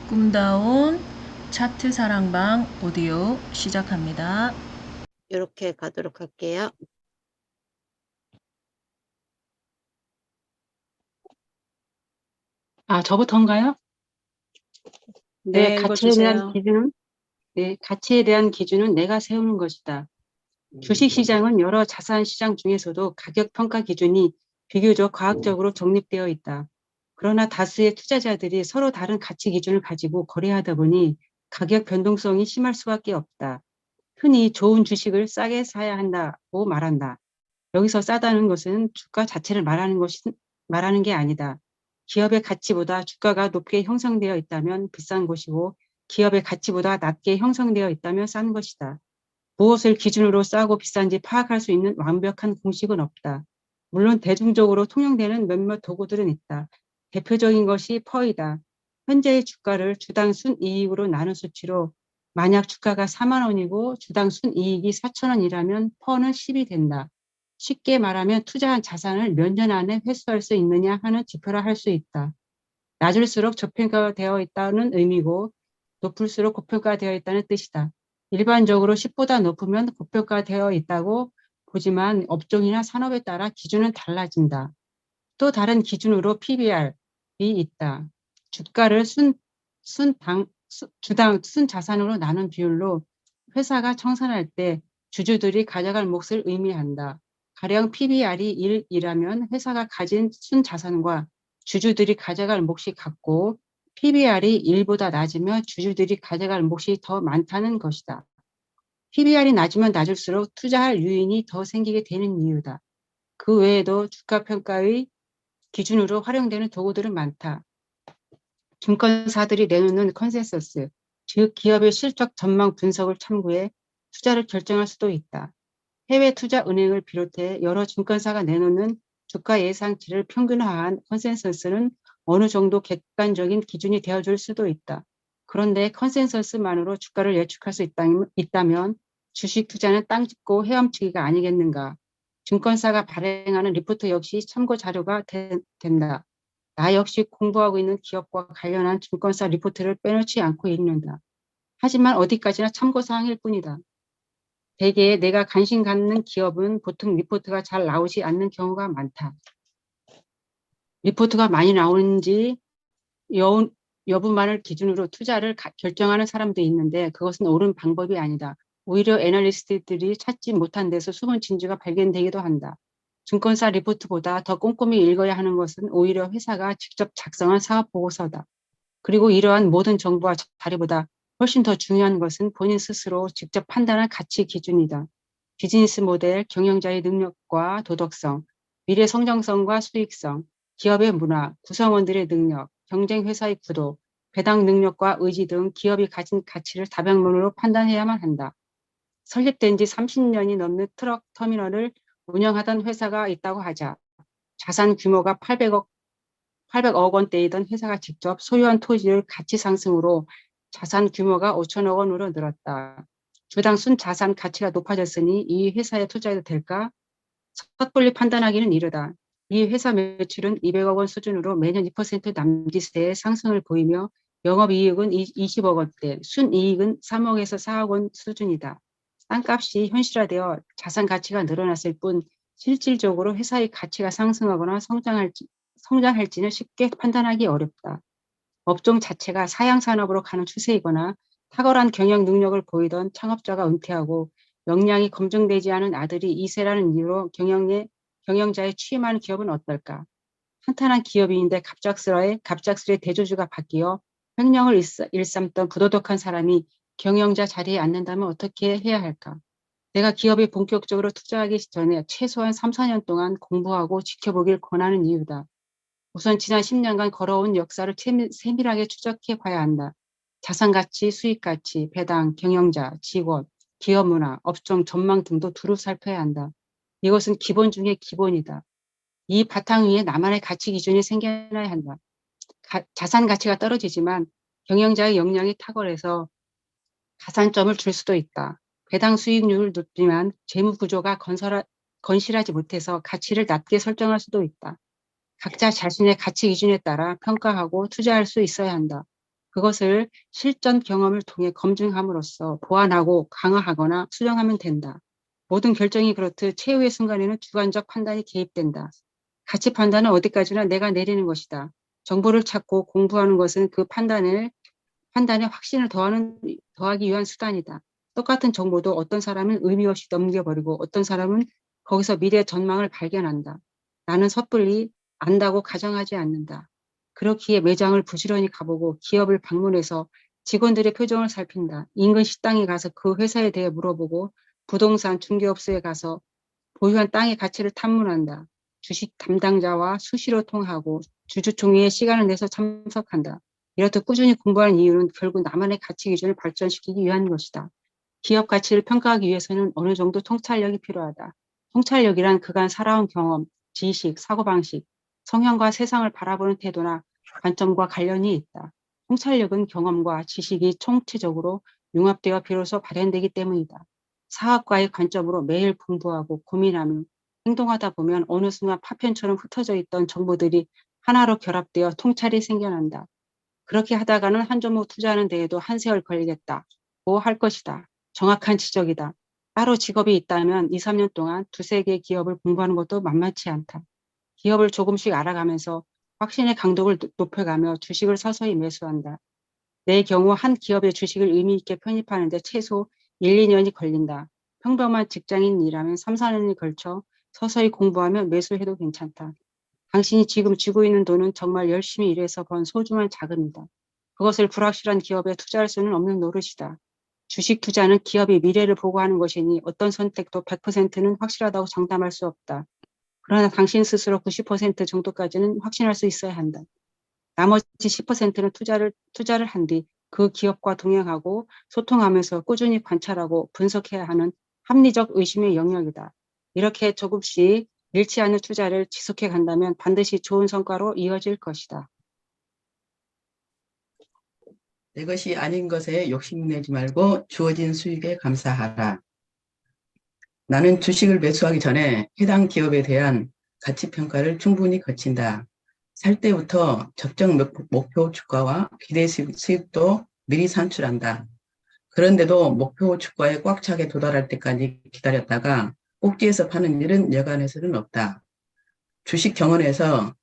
꿈다운 차트 사랑방 오디오 시작합니다. 이렇게 가도록 할게요. 저부터인가요? 네, 읽어주세요. 가치에 대한 기준은 내가 세우는 것이다. 주식시장은 여러 자산시장 중에서도 가격평가 기준이 비교적 과학적으로 정립되어 있다. 그러나 다수의 투자자들이 서로 다른 가치 기준을 가지고 거래하다 보니 가격 변동성이 심할 수밖에 없다. 흔히 좋은 주식을 싸게 사야 한다고 말한다. 여기서 싸다는 것은 주가 자체를 말하는 게 아니다. 기업의 가치보다 주가가 높게 형성되어 있다면 비싼 것이고 기업의 가치보다 낮게 형성되어 있다면 싼 것이다. 무엇을 기준으로 싸고 비싼지 파악할 수 있는 완벽한 공식은 없다. 물론 대중적으로 통용되는 몇몇 도구들은 있다. 대표적인 것이 퍼이다. 현재의 주가를 주당 순이익으로 나눈 수치로 만약 주가가 4만 원이고 주당 순이익이 4천 원이라면 퍼는 10이 된다. 쉽게 말하면 투자한 자산을 몇 년 안에 회수할 수 있느냐 하는 지표라 할 수 있다. 낮을수록 저평가되어 있다는 의미고 높을수록 고평가되어 있다는 뜻이다. 일반적으로 10보다 높으면 고평가되어 있다고 보지만 업종이나 산업에 따라 기준은 달라진다. 또 다른 기준으로 PBR이 있다. 주가를 주당 순자산으로 나눈 비율로 회사가 청산할 때 주주들이 가져갈 몫을 의미한다. 가령 PBR이 1이라면 회사가 가진 순자산과 주주들이 가져갈 몫이 같고 PBR이 1보다 낮으면 주주들이 가져갈 몫이 더 많다는 것이다. PBR이 낮으면 낮을수록 투자할 유인이 더 생기게 되는 이유다. 그 외에도 주가평가의 기준으로 활용되는 도구들은 많다. 증권사들이 내놓는 컨센서스, 즉 기업의 실적 전망 분석을 참고해 투자를 결정할 수도 있다. 해외 투자 은행을 비롯해 여러 증권사가 내놓는 주가 예상치를 평균화한 컨센서스는 어느 정도 객관적인 기준이 되어줄 수도 있다. 그런데 컨센서스만으로 주가를 예측할 수 있다면 주식 투자는 땅 짚고 헤엄치기가 아니겠는가. 증권사가 발행하는 리포트 역시 참고 자료가 된다. 나 역시 공부하고 있는 기업과 관련한 증권사 리포트를 빼놓지 않고 읽는다. 하지만 어디까지나 참고사항일 뿐이다. 대개 내가 관심 갖는 기업은 보통 리포트가 잘 나오지 않는 경우가 많다. 리포트가 많이 나오는지 여부만을 기준으로 투자를 결정하는 사람도 있는데 그것은 옳은 방법이 아니다. 오히려 애널리스트들이 찾지 못한 데서 숨은 진주가 발견되기도 한다. 증권사 리포트보다 더 꼼꼼히 읽어야 하는 것은 오히려 회사가 직접 작성한 사업보고서다. 그리고 이러한 모든 정보와 자료보다 훨씬 더 중요한 것은 본인 스스로 직접 판단할 가치 기준이다. 비즈니스 모델, 경영자의 능력과 도덕성, 미래 성장성과 수익성, 기업의 문화, 구성원들의 능력, 경쟁 회사의 구도, 배당 능력과 의지 등 기업이 가진 가치를 다방면으로 판단해야만 한다. 설립된 지 30년이 넘는 트럭 터미널을 운영하던 회사가 있다고 하자. 자산 규모가 800억 원대이던 회사가 직접 소유한 토지의 가치 상승으로 자산 규모가 5천억 원으로 늘었다. 주당 순자산 가치가 높아졌으니 이 회사에 투자해도 될까? 섣불리 판단하기는 이르다. 이 회사 매출은 200억 원 수준으로 매년 2% 남짓의 상승을 보이며 영업이익은 20억 원대, 순이익은 3억에서 4억 원 수준이다. 땅값이 현실화되어 자산 가치가 늘어났을 뿐 실질적으로 회사의 가치가 상승하거나 성장할지는 쉽게 판단하기 어렵다. 업종 자체가 사양산업으로 가는 추세이거나 탁월한 경영 능력을 보이던 창업자가 은퇴하고 역량이 검증되지 않은 아들이 2세라는 이유로 경영자에 취임하는 기업은 어떨까? 탄탄한 기업인데 갑작스레 대주주가 바뀌어 횡령을 일삼던 부도덕한 사람이 경영자 자리에 앉는다면 어떻게 해야 할까? 내가 기업에 본격적으로 투자하기 전에 최소한 3, 4년 동안 공부하고 지켜보길 권하는 이유다. 우선 지난 10년간 걸어온 역사를 세밀하게 추적해 봐야 한다. 자산가치, 수익가치, 배당, 경영자, 직원, 기업 문화, 업종 전망 등도 두루 살펴야 한다. 이것은 기본 중의 기본이다. 이 바탕 위에 나만의 가치 기준이 생겨나야 한다. 자산 가치가 떨어지지만 경영자의 역량이 탁월해서 가산점을 줄 수도 있다. 배당 수익률을 높지만 재무 구조가 건실하지 못해서 가치를 낮게 설정할 수도 있다. 각자 자신의 가치 기준에 따라 평가하고 투자할 수 있어야 한다. 그것을 실전 경험을 통해 검증함으로써 보완하고 강화하거나 수정하면 된다. 모든 결정이 그렇듯 최후의 순간에는 주관적 판단이 개입된다. 가치 판단은 어디까지나 내가 내리는 것이다. 정보를 찾고 공부하는 것은 그 판단에 확신을 더하기 위한 수단이다. 똑같은 정보도 어떤 사람은 의미 없이 넘겨버리고 어떤 사람은 거기서 미래 전망을 발견한다. 나는 섣불리 안다고 가정하지 않는다. 그렇기에 매장을 부지런히 가보고 기업을 방문해서 직원들의 표정을 살핀다. 인근 식당에 가서 그 회사에 대해 물어보고 부동산 중개업소에 가서 보유한 땅의 가치를 탐문한다. 주식 담당자와 수시로 통하고 주주총회에 시간을 내서 참석한다. 이렇듯 꾸준히 공부하는 이유는 결국 나만의 가치 기준을 발전시키기 위한 것이다. 기업 가치를 평가하기 위해서는 어느 정도 통찰력이 필요하다. 통찰력이란 그간 살아온 경험, 지식, 사고방식, 성향과 세상을 바라보는 태도나 관점과 관련이 있다. 통찰력은 경험과 지식이 총체적으로 융합되어 비로소 발현되기 때문이다. 사학과의 관점으로 매일 공부하고 고민하며 행동하다 보면 어느 순간 파편처럼 흩어져 있던 정보들이 하나로 결합되어 통찰이 생겨난다. 그렇게 하다가는 한 종목 투자하는 데에도 한 세월 걸리겠다. 뭐 할 것이다. 정확한 지적이다. 따로 직업이 있다면 2, 3년 동안 두세 개의 기업을 공부하는 것도 만만치 않다. 기업을 조금씩 알아가면서 확신의 강도를 높여가며 주식을 서서히 매수한다. 내 경우 한 기업의 주식을 의미 있게 편입하는데 최소 1, 2년이 걸린다. 평범한 직장인이라면 3, 4년에 걸쳐 서서히 공부하며 매수해도 괜찮다. 당신이 지금 쥐고 있는 돈은 정말 열심히 일해서 번 소중한 자금이다. 그것을 불확실한 기업에 투자할 수는 없는 노릇이다. 주식 투자는 기업의 미래를 보고하는 것이니 어떤 선택도 100%는 확실하다고 장담할 수 없다. 그러나 당신 스스로 90% 정도까지는 확신할 수 있어야 한다. 나머지 10%는 투자를 한 뒤 그 기업과 동행하고 소통하면서 꾸준히 관찰하고 분석해야 하는 합리적 의심의 영역이다. 이렇게 조금씩 잃지 않는 투자를 지속해 간다면 반드시 좋은 성과로 이어질 것이다. 내 것이 아닌 것에 욕심내지 말고 주어진 수익에 감사하라. 나는 주식을 매수하기 전에 해당 기업에 대한 가치평가를 충분히 거친다. 살 때부터 적정 목표 주가와 기대 수익도 미리 산출한다. 그런데도 목표 주가에 꽉 차게 도달할 때까지 기다렸다가 꼭지에서 파는 일은 여간해서는 없다. 주식 격언에서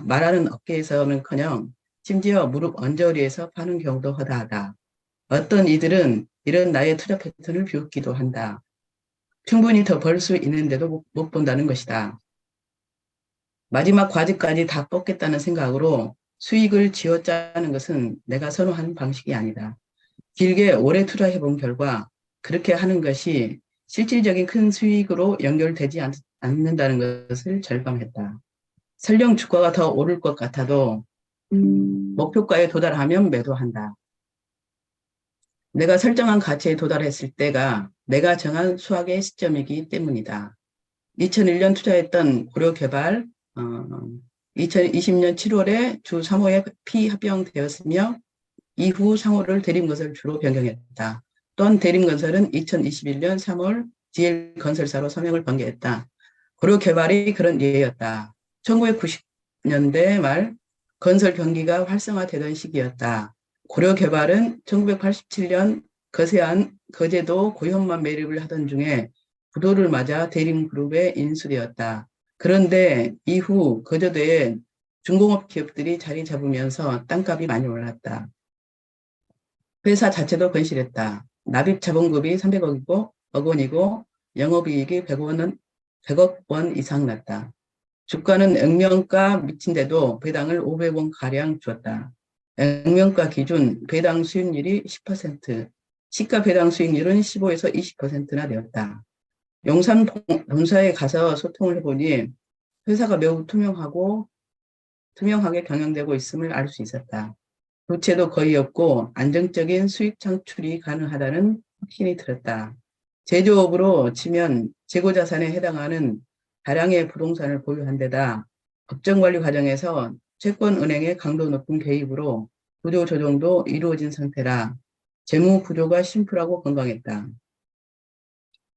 말하는 어깨에서는커녕 심지어 무릎 언저리에서 파는 경우도 허다하다. 어떤 이들은 이런 나의 투자 패턴을 비웃기도 한다. 충분히 더 벌 수 있는데도 못 본다는 것이다. 마지막 과제까지 다 뽑겠다는 생각으로 수익을 쥐어짜는 것은 내가 선호하는 방식이 아니다. 길게 오래 투자해본 결과 그렇게 하는 것이 실질적인 큰 수익으로 연결되지 않는다는 것을 절감했다. 설령 주가가 더 오를 것 같아도 목표가에 도달하면 매도한다. 내가 설정한 가치에 도달했을 때가 내가 정한 수학의 시점이기 때문이다. 2001년 투자했던 고려개발 2020년 7월에 주 3호에 피합병되었으며 이후 상호를 대림건설 주로 변경했다. 또한 대림건설은 2021년 3월 DL건설사로 서명을 번개했다. 고려개발이 그런 예였다. 1990년대 말 건설 경기가 활성화되던 시기였다. 고려개발은 1987년 거세한 거제도 고현만 매립을 하던 중에 부도를 맞아 대림그룹에 인수되었다. 그런데 이후 거제도에 중공업 기업들이 자리 잡으면서 땅값이 많이 올랐다. 회사 자체도 건실했다. 납입 자본금이 300억 원이고 영업이익이 100억 원 이상 났다. 주가는 액면가 미친데도 배당을 500원 가량 줬다. 액면가 기준 배당 수익률이 10%, 시가 배당 수익률은 15에서 20%나 되었다. 용산 본사에 가서 소통을 해보니 회사가 매우 투명하게 경영되고 있음을 알 수 있었다. 부채도 거의 없고 안정적인 수익 창출이 가능하다는 확신이 들었다. 제조업으로 치면 재고자산에 해당하는 다량의 부동산을 보유한 데다 법정관리 과정에서 채권은행의 강도 높은 개입으로 구조 조정도 이루어진 상태라 재무 구조가 심플하고 건강했다.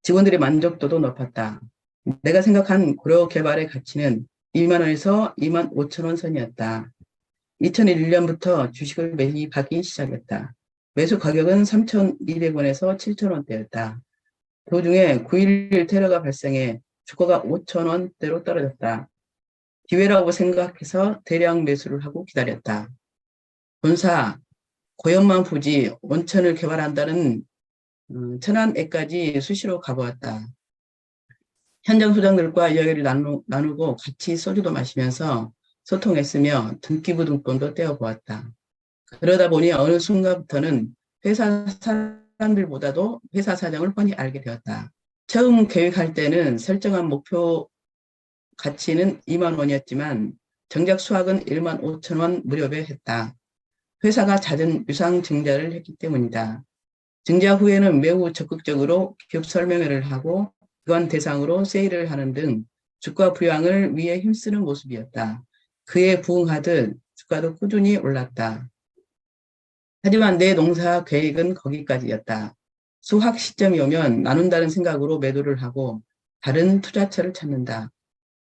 직원들의 만족도도 높았다. 내가 생각한 고려 개발의 가치는 2만 원에서 2만 5천 원 선이었다. 2001년부터 주식을 매입하기 시작했다. 매수 가격은 3,200원에서 7,000원대였다. 도중에 9.11 테러가 발생해 주가가 5,000원대로 떨어졌다. 기회라고 생각해서 대량 매수를 하고 기다렸다. 본사, 고연만 부지, 온천을 개발한다는 천안에까지 수시로 가보았다. 현장 소장들과 이야기를 나누고 같이 소주도 마시면서 소통했으며 등기부등본도 떼어보았다. 그러다 보니 어느 순간부터는 회사 사람들보다도 회사 사정을 뻔히 알게 되었다. 처음 계획할 때는 설정한 목표 가치는 2만 원이었지만 정작 수확은 1만 5천 원 무렵에 했다. 회사가 잦은 유상 증자를 했기 때문이다. 증자 후에는 매우 적극적으로 기업 설명회를 하고 기관 대상으로 세일을 하는 등 주가 부양을 위해 힘쓰는 모습이었다. 그에 부응하듯 주가도 꾸준히 올랐다. 하지만 내 농사 계획은 거기까지였다. 수확 시점이 오면 나눈다는 생각으로 매도를 하고 다른 투자처를 찾는다.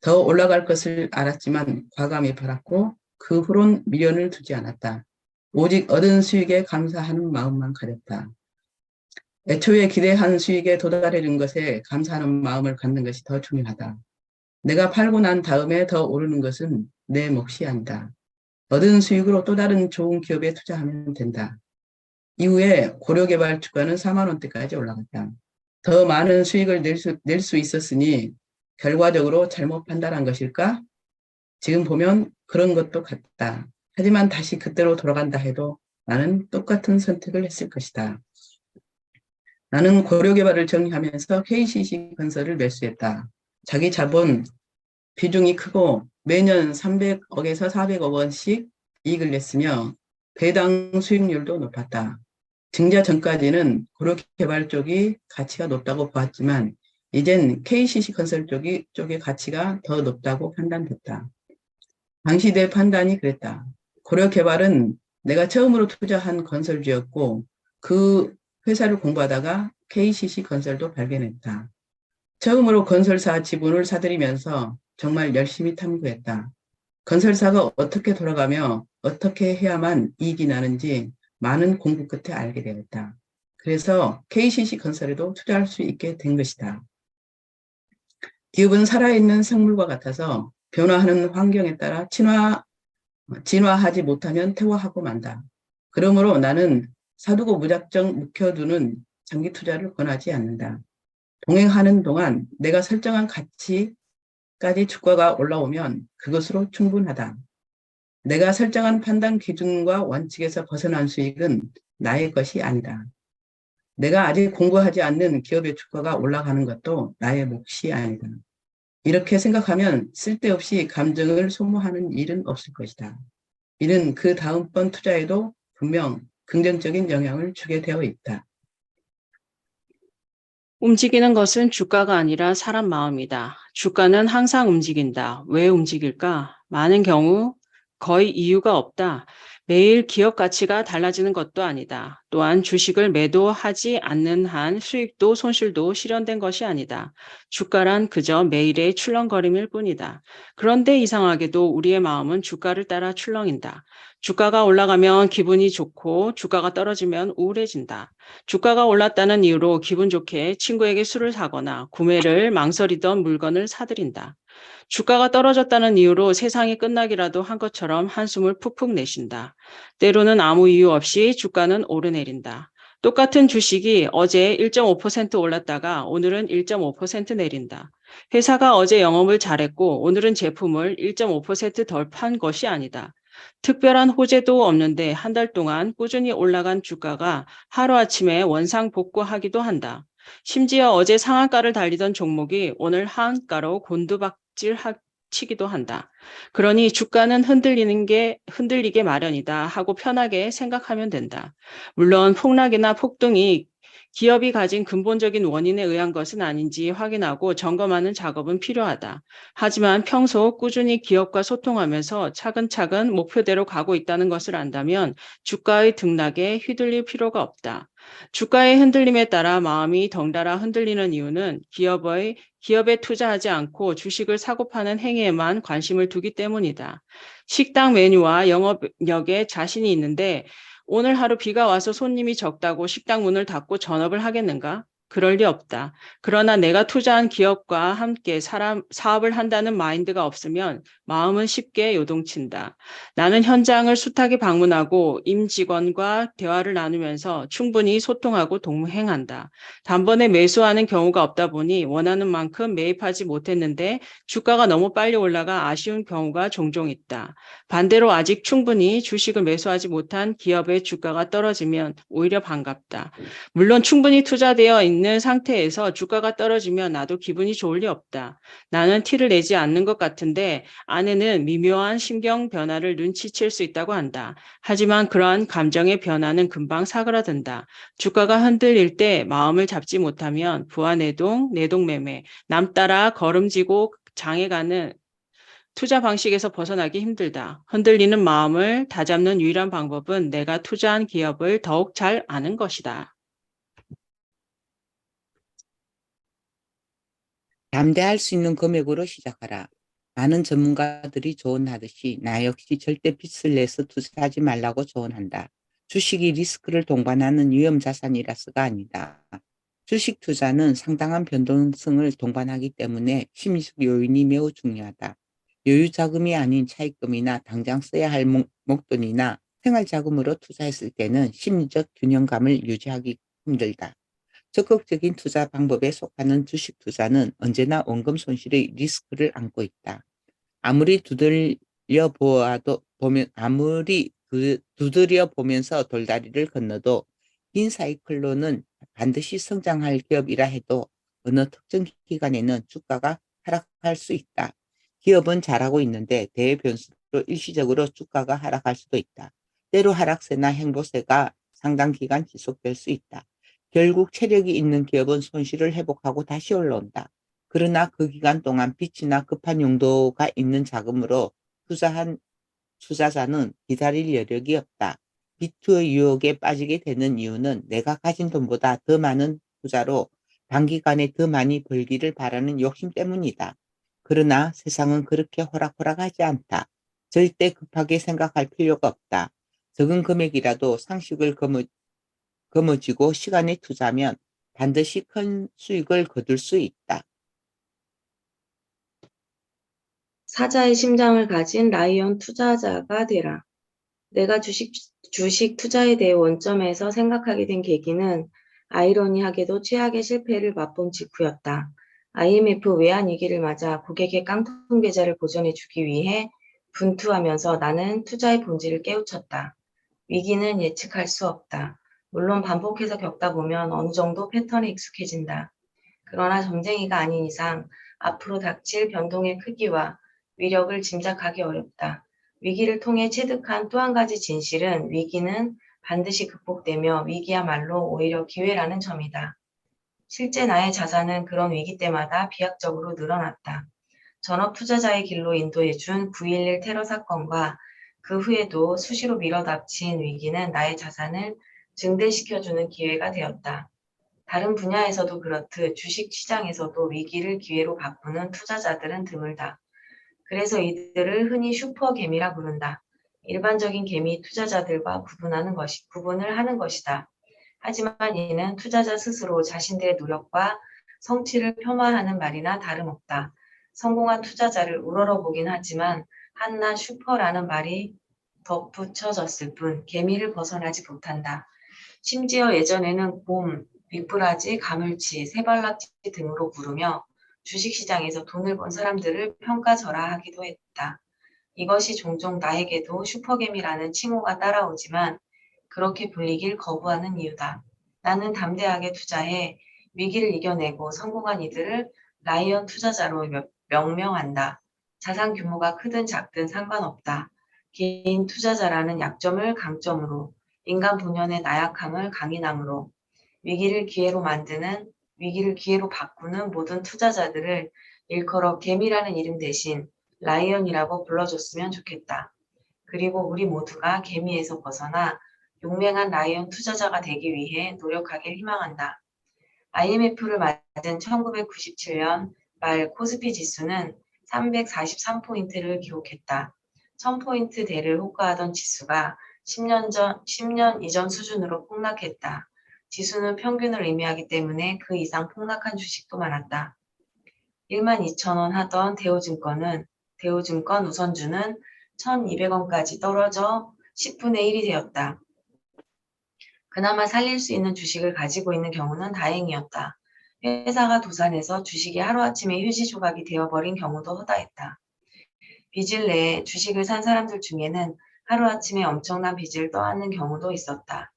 더 올라갈 것을 알았지만 과감히 팔았고 그 후론 미련을 두지 않았다. 오직 얻은 수익에 감사하는 마음만 가졌다. 애초에 기대한 수익에 도달해준 것에 감사하는 마음을 갖는 것이 더 중요하다. 내가 팔고 난 다음에 더 오르는 것은 내 몫이 아니다. 얻은 수익으로 또 다른 좋은 기업에 투자하면 된다. 이후에 고려개발 주가는 4만 원대까지 올라갔다. 더 많은 수익을 낼 수 있었으니 결과적으로 잘못 판단한 것일까? 지금 보면 그런 것도 같다. 하지만 다시 그때로 돌아간다 해도 나는 똑같은 선택을 했을 것이다. 나는 고려개발을 정리하면서 KCC 건설을 매수했다. 자기 자본 비중이 크고 매년 300억에서 400억 원씩 이익을 냈으며 배당 수익률도 높았다. 증자 전까지는 고려개발 쪽이 가치가 높다고 보았지만 이젠 KCC 건설 쪽의 가치가 더 높다고 판단됐다. 당시 내 판단이 그랬다. 고려개발은 내가 처음으로 투자한 건설주였고 그 회사를 공부하다가 KCC 건설도 발견했다. 처음으로 건설사 지분을 사들이면서 정말 열심히 탐구했다. 건설사가 어떻게 돌아가며 어떻게 해야만 이익이 나는지 많은 공부 끝에 알게 되었다. 그래서 KCC 건설에도 투자할 수 있게 된 것이다. 기업은 살아있는 생물과 같아서 변화하는 환경에 따라 진화하지 못하면 퇴화하고 만다. 그러므로 나는 사두고 무작정 묵혀두는 장기 투자를 권하지 않는다. 동행하는 동안 내가 설정한 가치까지 주가가 올라오면 그것으로 충분하다. 내가 설정한 판단 기준과 원칙에서 벗어난 수익은 나의 것이 아니다. 내가 아직 공부하지 않는 기업의 주가가 올라가는 것도 나의 몫이 아니다. 이렇게 생각하면 쓸데없이 감정을 소모하는 일은 없을 것이다. 이는 그 다음번 투자에도 분명 긍정적인 영향을 주게 되어 있다. 움직이는 것은 주가가 아니라 사람 마음이다. 주가는 항상 움직인다. 왜 움직일까? 많은 경우 거의 이유가 없다. 매일 기업 가치가 달라지는 것도 아니다. 또한 주식을 매도하지 않는 한 수익도 손실도 실현된 것이 아니다. 주가란 그저 매일의 출렁거림일 뿐이다. 그런데 이상하게도 우리의 마음은 주가를 따라 출렁인다. 주가가 올라가면 기분이 좋고 주가가 떨어지면 우울해진다. 주가가 올랐다는 이유로 기분 좋게 친구에게 술을 사거나 구매를 망설이던 물건을 사들인다. 주가가 떨어졌다는 이유로 세상이 끝나기라도 한 것처럼 한숨을 푹푹 내쉰다. 때로는 아무 이유 없이 주가는 오르내린다. 똑같은 주식이 어제 1.5% 올랐다가 오늘은 1.5% 내린다. 회사가 어제 영업을 잘했고 오늘은 제품을 1.5% 덜 판 것이 아니다. 특별한 호재도 없는데 한 달 동안 꾸준히 올라간 주가가 하루아침에 원상복구하기도 한다. 심지어 어제 상한가를 달리던 종목이 오늘 하한가로 곤두박질치기도 한다. 그러니 주가는 흔들리게 마련이다 하고 편하게 생각하면 된다. 물론 폭락이나 폭등이 기업이 가진 근본적인 원인에 의한 것은 아닌지 확인하고 점검하는 작업은 필요하다. 하지만 평소 꾸준히 기업과 소통하면서 차근차근 목표대로 가고 있다는 것을 안다면 주가의 등락에 휘둘릴 필요가 없다. 주가의 흔들림에 따라 마음이 덩달아 흔들리는 이유는 기업에 투자하지 않고 주식을 사고 파는 행위에만 관심을 두기 때문이다. 식당 메뉴와 영업력에 자신이 있는데 오늘 하루 비가 와서 손님이 적다고 식당 문을 닫고 전업을 하겠는가? 그럴 리 없다. 그러나 내가 투자한 기업과 함께 사업을 한다는 마인드가 없으면 마음은 쉽게 요동친다. 나는 현장을 숱하게 방문하고 임직원과 대화를 나누면서 충분히 소통하고 동행한다. 단번에 매수하는 경우가 없다 보니 원하는 만큼 매입하지 못했는데 주가가 너무 빨리 올라가 아쉬운 경우가 종종 있다. 반대로 아직 충분히 주식을 매수하지 못한 기업의 주가가 떨어지면 오히려 반갑다. 물론 충분히 투자되어 있는 상태에서 주가가 떨어지면 나도 기분이 좋을 리 없다. 나는 티를 내지 않는 것 같은데 아내는 미묘한 심경 변화를 눈치챌 수 있다고 한다. 하지만 그러한 감정의 변화는 금방 사그라든다. 주가가 흔들릴 때 마음을 잡지 못하면 부하내동, 내동매매, 남 따라 걸음지고 장애가는 투자 방식에서 벗어나기 힘들다. 흔들리는 마음을 다잡는 유일한 방법은 내가 투자한 기업을 더욱 잘 아는 것이다. 담대할 수 있는 금액으로 시작하라. 많은 전문가들이 조언하듯이 나 역시 절대 빚을 내서 투자하지 말라고 조언한다. 주식이 리스크를 동반하는 위험 자산이라서가 아니다. 주식 투자는 상당한 변동성을 동반하기 때문에 심리적 요인이 매우 중요하다. 여유 자금이 아닌 차입금이나 당장 써야 할 목돈이나 생활 자금으로 투자했을 때는 심리적 균형감을 유지하기 힘들다. 적극적인 투자 방법에 속하는 주식 투자는 언제나 원금 손실의 리스크를 안고 있다. 아무리 두드려 보면서 돌다리를 건너도 긴 사이클로는 반드시 성장할 기업이라 해도 어느 특정 기간에는 주가가 하락할 수 있다. 기업은 잘하고 있는데 대변수로 일시적으로 주가가 하락할 수도 있다. 때로 하락세나 행보세가 상당 기간 지속될 수 있다. 결국 체력이 있는 기업은 손실을 회복하고 다시 올라온다. 그러나 그 기간 동안 빚이나 급한 용도가 있는 자금으로 투자한 투자자는 기다릴 여력이 없다. 비투의 유혹에 빠지게 되는 이유는 내가 가진 돈보다 더 많은 투자로 단기간에 더 많이 벌기를 바라는 욕심 때문이다. 그러나 세상은 그렇게 호락호락하지 않다. 절대 급하게 생각할 필요가 없다. 적은 금액이라도 상식을 거머쥐고 시간에 투자하면 반드시 큰 수익을 거둘 수 있다. 사자의 심장을 가진 라이언 투자자가 되라. 내가 주식 투자에 대해 원점에서 생각하게 된 계기는 아이러니하게도 최악의 실패를 맛본 직후였다. IMF 외환위기를 맞아 고객의 깡통 계좌를 보존해주기 위해 분투하면서 나는 투자의 본질을 깨우쳤다. 위기는 예측할 수 없다. 물론 반복해서 겪다 보면 어느 정도 패턴에 익숙해진다. 그러나 점쟁이가 아닌 이상 앞으로 닥칠 변동의 크기와 위력을 짐작하기 어렵다. 위기를 통해 체득한 또 한 가지 진실은 위기는 반드시 극복되며 위기야말로 오히려 기회라는 점이다. 실제 나의 자산은 그런 위기 때마다 비약적으로 늘어났다. 전업 투자자의 길로 인도해준 9.11 테러 사건과 그 후에도 수시로 밀어닥친 위기는 나의 자산을 증대시켜주는 기회가 되었다. 다른 분야에서도 그렇듯 주식 시장에서도 위기를 기회로 바꾸는 투자자들은 드물다. 그래서 이들을 흔히 슈퍼개미라 부른다. 일반적인 개미 투자자들과 구분을 하는 것이다. 하지만 이는 투자자 스스로 자신들의 노력과 성취를 폄하하는 말이나 다름없다. 성공한 투자자를 우러러보긴 하지만 한낱 슈퍼라는 말이 덧붙여졌을 뿐 개미를 벗어나지 못한다. 심지어 예전에는 곰, 미꾸라지, 가물치, 새발낙지 등으로 부르며 주식시장에서 돈을 번 사람들을 평가절하하기도 했다. 이것이 종종 나에게도 슈퍼개미라는 칭호가 따라오지만 그렇게 불리길 거부하는 이유다. 나는 담대하게 투자해 위기를 이겨내고 성공한 이들을 라이언 투자자로 명명한다. 자산 규모가 크든 작든 상관없다. 개인 투자자라는 약점을 강점으로, 인간 본연의 나약함을 강인함으로, 위기를 기회로 바꾸는 모든 투자자들을 일컬어 개미라는 이름 대신 라이언이라고 불러줬으면 좋겠다. 그리고 우리 모두가 개미에서 벗어나 용맹한 라이언 투자자가 되기 위해 노력하길 희망한다. IMF를 맞은 1997년 말 코스피 지수는 343포인트를 기록했다. 1000포인트대를 호가하던 지수가 10년 이전 수준으로 폭락했다. 지수는 평균을 의미하기 때문에 그 이상 폭락한 주식도 많았다. 12,000원 하던 대우증권 우선주는 1,200원까지 떨어져 10분의 1이 되었다. 그나마 살릴 수 있는 주식을 가지고 있는 경우는 다행이었다. 회사가 도산해서 주식이 하루아침에 휴지 조각이 되어버린 경우도 허다했다. 빚을 내 주식을 산 사람들 중에는 하루아침에 엄청난 빚을 떠안는 경우도 있었다.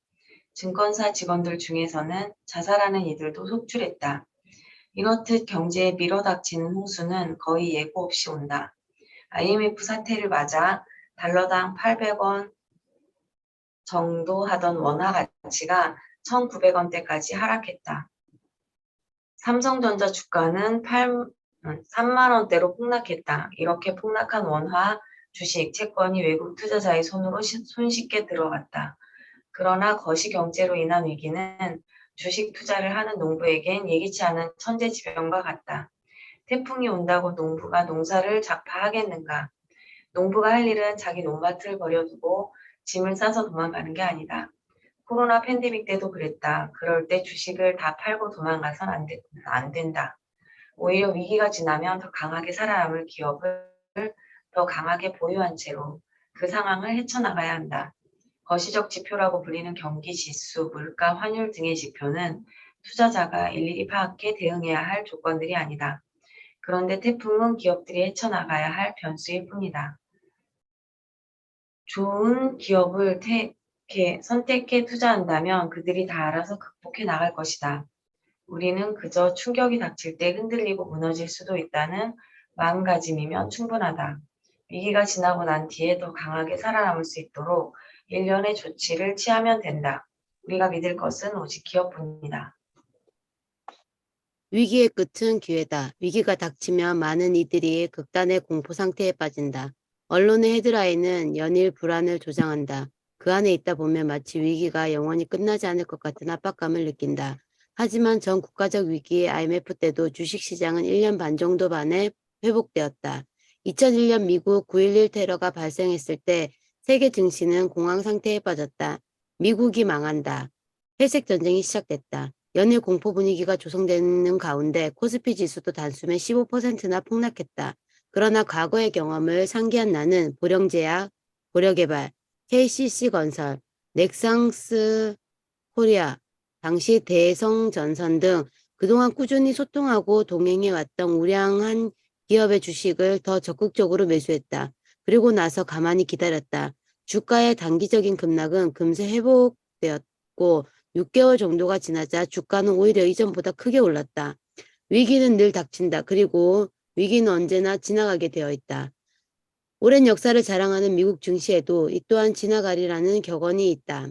증권사 직원들 중에서는 자살하는 이들도 속출했다. 이렇듯 경제에 밀어닥치는 홍수는 거의 예고 없이 온다. IMF 사태를 맞아 달러당 800원 정도 하던 원화 가치가 1,900원대까지 하락했다. 삼성전자 주가는 3만 원대로 폭락했다. 이렇게 폭락한 원화, 주식, 채권이 외국 투자자의 손으로 손쉽게 들어갔다. 그러나 거시경제로 인한 위기는 주식 투자를 하는 농부에겐 예기치 않은 천재지변과 같다. 태풍이 온다고 농부가 농사를 작파하겠는가? 농부가 할 일은 자기 논밭을 버려두고 짐을 싸서 도망가는 게 아니다. 코로나 팬데믹 때도 그랬다. 그럴 때 주식을 다 팔고 도망가선 안 된다. 오히려 위기가 지나면 더 강하게 살아남을 기업을 더 강하게 보유한 채로 그 상황을 헤쳐나가야 한다. 거시적 지표라고 불리는 경기 지수, 물가, 환율 등의 지표는 투자자가 일일이 파악해 대응해야 할 조건들이 아니다. 그런데 태풍은 기업들이 헤쳐나가야 할 변수일 뿐이다. 좋은 기업을 선택해 투자한다면 그들이 다 알아서 극복해 나갈 것이다. 우리는 그저 충격이 닥칠 때 흔들리고 무너질 수도 있다는 마음가짐이면 충분하다. 위기가 지나고 난 뒤에 더 강하게 살아남을 수 있도록 일련의 조치를 취하면 된다. 우리가 믿을 것은 오직 기업뿐이다. 위기의 끝은 기회다. 위기가 닥치면 많은 이들이 극단의 공포 상태에 빠진다. 언론의 헤드라인은 연일 불안을 조장한다. 그 안에 있다 보면 마치 위기가 영원히 끝나지 않을 것 같은 압박감을 느낀다. 하지만 전 국가적 위기의 IMF 때도 주식시장은 1년 반 정도 만에 회복되었다. 2001년 미국 9.11 테러가 발생했을 때 세계 증시는 공황 상태에 빠졌다. 미국이 망한다. 회색 전쟁이 시작됐다. 연일 공포 분위기가 조성되는 가운데 코스피 지수도 단숨에 15%나 폭락했다. 그러나 과거의 경험을 상기한 나는 보령제약, 고려개발, KCC건설, 넥상스 코리아, 당시 대성전선 등 그동안 꾸준히 소통하고 동행해왔던 우량한 기업의 주식을 더 적극적으로 매수했다. 그리고 나서 가만히 기다렸다. 주가의 단기적인 급락은 금세 회복되었고 6개월 정도가 지나자 주가는 오히려 이전보다 크게 올랐다. 위기는 늘 닥친다. 그리고 위기는 언제나 지나가게 되어 있다. 오랜 역사를 자랑하는 미국 증시에도 이 또한 지나가리라는 격언이 있다.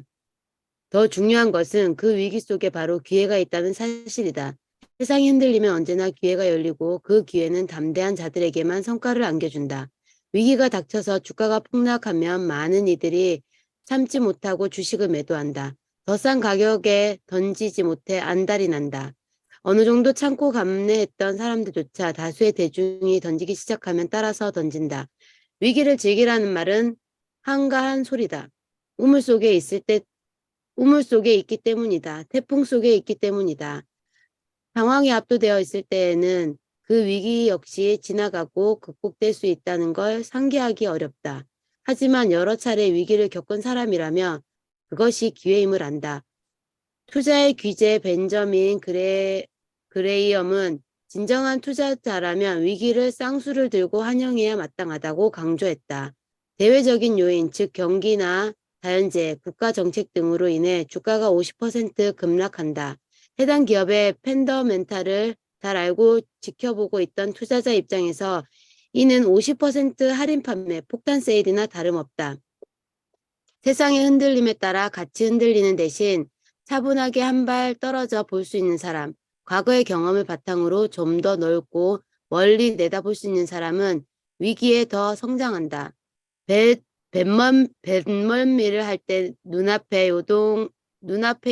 더 중요한 것은 그 위기 속에 바로 기회가 있다는 사실이다. 세상이 흔들리면 언제나 기회가 열리고 그 기회는 담대한 자들에게만 성과를 안겨준다. 위기가 닥쳐서 주가가 폭락하면 많은 이들이 참지 못하고 주식을 매도한다. 더 싼 가격에 던지지 못해 안달이 난다. 어느 정도 참고 감내했던 사람들조차 다수의 대중이 던지기 시작하면 따라서 던진다. 위기를 즐기라는 말은 한가한 소리다. 우물 속에 있기 때문이다. 태풍 속에 있기 때문이다. 상황이 압도되어 있을 때에는 그 위기 역시 지나가고 극복될 수 있다는 걸 상기하기 어렵다. 하지만 여러 차례 위기를 겪은 사람이라면 그것이 기회임을 안다. 투자의 귀재 벤저민 그레이엄은 진정한 투자자라면 위기를 쌍수를 들고 환영해야 마땅하다고 강조했다. 대외적인 요인, 즉 경기나 자연재해, 국가 정책 등으로 인해 주가가 50% 급락한다. 해당 기업의 펀더멘탈을 잘 알고 지켜보고 있던 투자자 입장에서 이는 50% 할인 판매, 폭탄 세일이나 다름없다. 세상의 흔들림에 따라 같이 흔들리는 대신 차분하게 한 발 떨어져 볼 수 있는 사람, 과거의 경험을 바탕으로 좀 더 넓고 멀리 내다볼 수 있는 사람은 위기에 더 성장한다. 뱃멀미를 할 때 눈앞의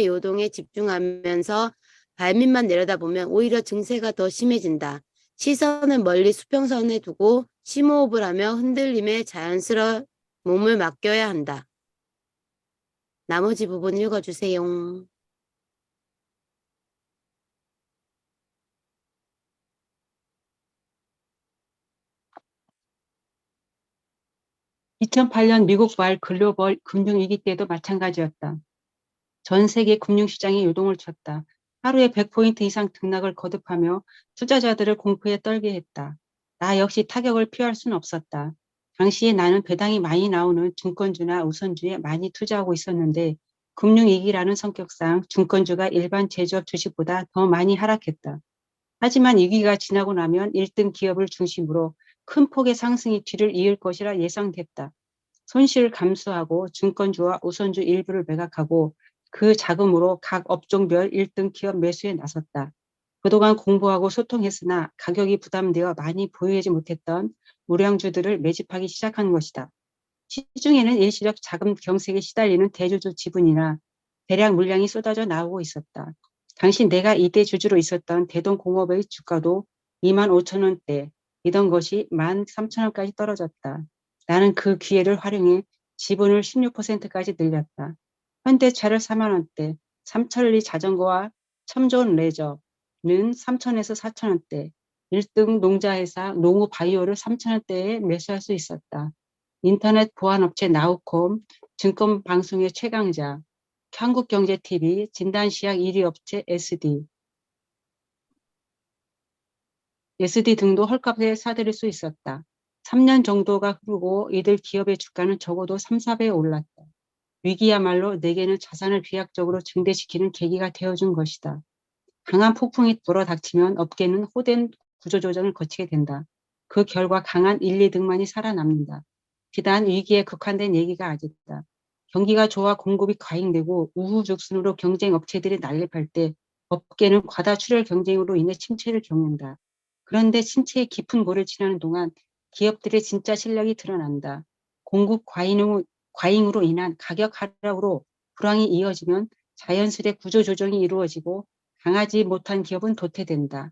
요동에 집중하면서 발밑만 내려다보면 오히려 증세가 더 심해진다. 시선을 멀리 수평선에 두고 심호흡을 하며 흔들림에 자연스러워 몸을 맡겨야 한다. 나머지 부분 읽어주세요. 2008년 미국 말 글로벌 금융위기 때도 마찬가지였다. 전 세계 금융시장이 요동을 쳤다. 하루에 100포인트 이상 등락을 거듭하며 투자자들을 공포에 떨게 했다. 나 역시 타격을 피할 수는 없었다. 당시에 나는 배당이 많이 나오는 증권주나 우선주에 많이 투자하고 있었는데 금융위기라는 성격상 증권주가 일반 제조업 주식보다 더 많이 하락했다. 하지만 위기가 지나고 나면 1등 기업을 중심으로 큰 폭의 상승이 뒤를 이을 것이라 예상됐다. 손실을 감수하고 증권주와 우선주 일부를 매각하고 그 자금으로 각 업종별 1등 기업 매수에 나섰다. 그동안 공부하고 소통했으나 가격이 부담되어 많이 보유하지 못했던 우량주들을 매집하기 시작한 것이다. 시중에는 일시적 자금 경색에 시달리는 대주주 지분이나 대량 물량이 쏟아져 나오고 있었다. 당시 내가 이때 주주로 있었던 대동공업의 주가도 25,000원대이던 것이 13,000원까지 떨어졌다. 나는 그 기회를 활용해 지분을 16%까지 늘렸다. 현대차를 4만 원대, 삼천리 자전거와 첨좋은 레저는 3천에서 4천원대, 1등 농자회사 농우바이오를 3천원대에 매수할 수 있었다. 인터넷 보안업체 나우콤, 증권방송의 최강자, 한국경제TV, 진단시약 1위 업체 SD 등도 헐값에 사들일 수 있었다. 3년 정도가 흐르고 이들 기업의 주가는 적어도 3, 4배 올랐다. 위기야말로 내게는 자산을 비약적으로 증대시키는 계기가 되어준 것이다. 강한 폭풍이 불어닥치면 업계는 호된 구조조정을 거치게 된다. 그 결과 강한 1, 2등만이 살아남는다. 비단 위기에 국한된 얘기가 아니다. 경기가 좋아 공급이 과잉되고 우후죽순으로 경쟁 업체들이 난립할 때 업계는 과다 출혈 경쟁으로 인해 침체를 겪는다. 그런데 침체의 깊은 골을 지나는 동안 기업들의 진짜 실력이 드러난다. 공급 과잉으로 인한 가격 하락으로 불황이 이어지면 자연스레 구조조정이 이루어지고 강하지 못한 기업은 도태된다.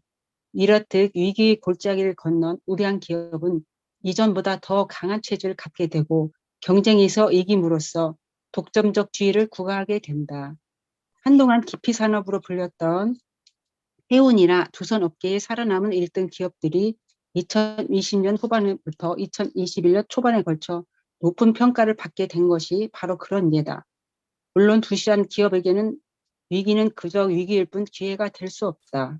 이렇듯 위기의 골짜기를 건넌 우량 기업은 이전보다 더 강한 체질을 갖게 되고 경쟁에서 이김으로써 독점적 지위를 구가하게 된다. 한동안 기피산업으로 불렸던 해운이나 조선업계에 살아남은 1등 기업들이 2020년 후반부터 2021년 초반에 걸쳐 높은 평가를 받게 된 것이 바로 그런 예다. 물론 두시한 기업에게는 위기는 그저 위기일 뿐 기회가 될 수 없다.